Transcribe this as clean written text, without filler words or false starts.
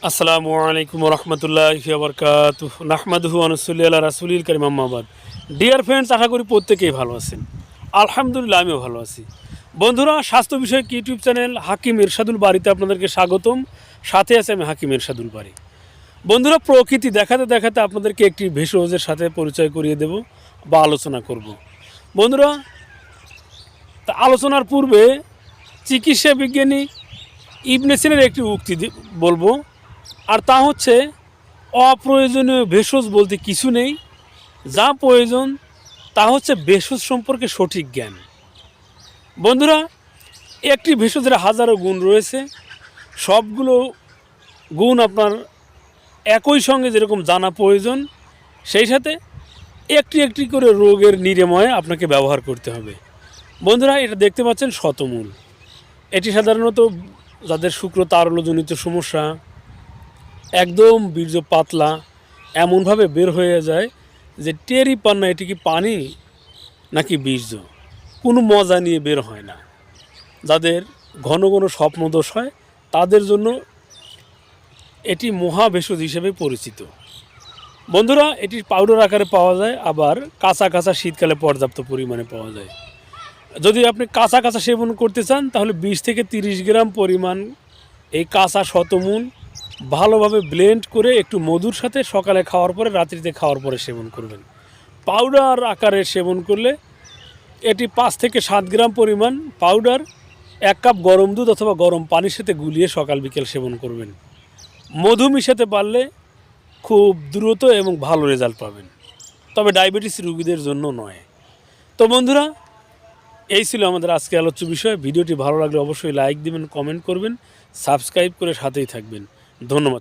আসসালামু আলাইকুম রহমতুল্লাহি ওয়া বারাকাতুহু নাহমাদুহু ওয়া নুসাল্লি আলা রাসূলিল কারীম আম্মা বাদ। ডিয়ার ফ্রেন্ডস, আশা করি প্রত্যেকেই ভালো আছেন। আলহামদুলিল্লাহ, আমিও ভালো আছি। বন্ধুরা, স্বাস্থ্য বিষয়ক ইউটিউব চ্যানেল হাকিম ইরশাদুল বারীতে আপনাদেরকে স্বাগতম। সাথে আছে আমি হাকিম ইরশাদুল বারী। বন্ধুরা, প্রকৃতি দেখাতে দেখাতে আপনাদেরকে একটি ভেষজের সাথে পরিচয় করিয়ে দেব বা আলোচনা করব। বন্ধুরা, তা আলোচনার পূর্বে চিকিৎসা বিজ্ঞানী ইবনে সিনার একটি উক্তি বলবো, আর তা হচ্ছে অপ্রয়োজনীয় ভেষজ বলতে কিছু নেই। যা প্রয়োজন তা হচ্ছে ভেষজ সম্পর্কে সঠিক জ্ঞান। বন্ধুরা, একটি ভেষজের হাজারো গুণ রয়েছে। সবগুলো গুণ আপনার একই সঙ্গে যেরকম জানা প্রয়োজন, সেই সাথে একটি একটি করে রোগের নিরাময়ে আপনাকে ব্যবহার করতে হবে। বন্ধুরা, এটা দেখতে পাচ্ছেন শতমূল। এটি সাধারণত যাদের শুক্র তারল্যজনিত সমস্যা, একদম বীর্য পাতলা এমনভাবে বের হয়ে যায় যে টেরই পান না এটি কি পানি নাকি বীর্য, কোনো মজা নিয়ে বের হয় না। যাদের ঘন ঘন স্বপ্নদোষ হয় তাদের জন্য এটি মহাভেষজ হিসেবে পরিচিত। বন্ধুরা, এটি পাউডার আকারে পাওয়া যায়, আবার কাঁচা কাঁচা শীতকালে পর্যাপ্ত পরিমাণে পাওয়া যায়। যদি আপনি কাঁচা কাঁচা সেবন করতে চান তাহলে 20 থেকে 30 গ্রাম পরিমাণ এই কাঁচা শতমূল ভালোভাবে ব্লেন্ড করে একটু মধুর সাথে সকালে খাওয়ার পরে, রাত্রিতে খাওয়ার পরে সেবন করবেন। পাউডার আকারে সেবন করলে এটি 5 থেকে 7 গ্রাম পরিমাণ পাউডার 1 কাপ গরম দুধ অথবা গরম পানির সাথে গুলিয়ে সকাল বিকেল সেবন করবেন। মধু মিশাতে পারলে খুব দ্রুত এবং ভালো রেজাল্ট পাবেন, তবে ডায়াবেটিস রোগীদের জন্য নয়। তো বন্ধুরা, এই ছিল আমাদের আজকে আলোচ্য বিষয়। ভিডিওটি ভালো লাগলে অবশ্যই লাইক দিবেন, কমেন্ট করবেন, সাবস্ক্রাইব করে সাথেই থাকবেন। ধন্যবাদ।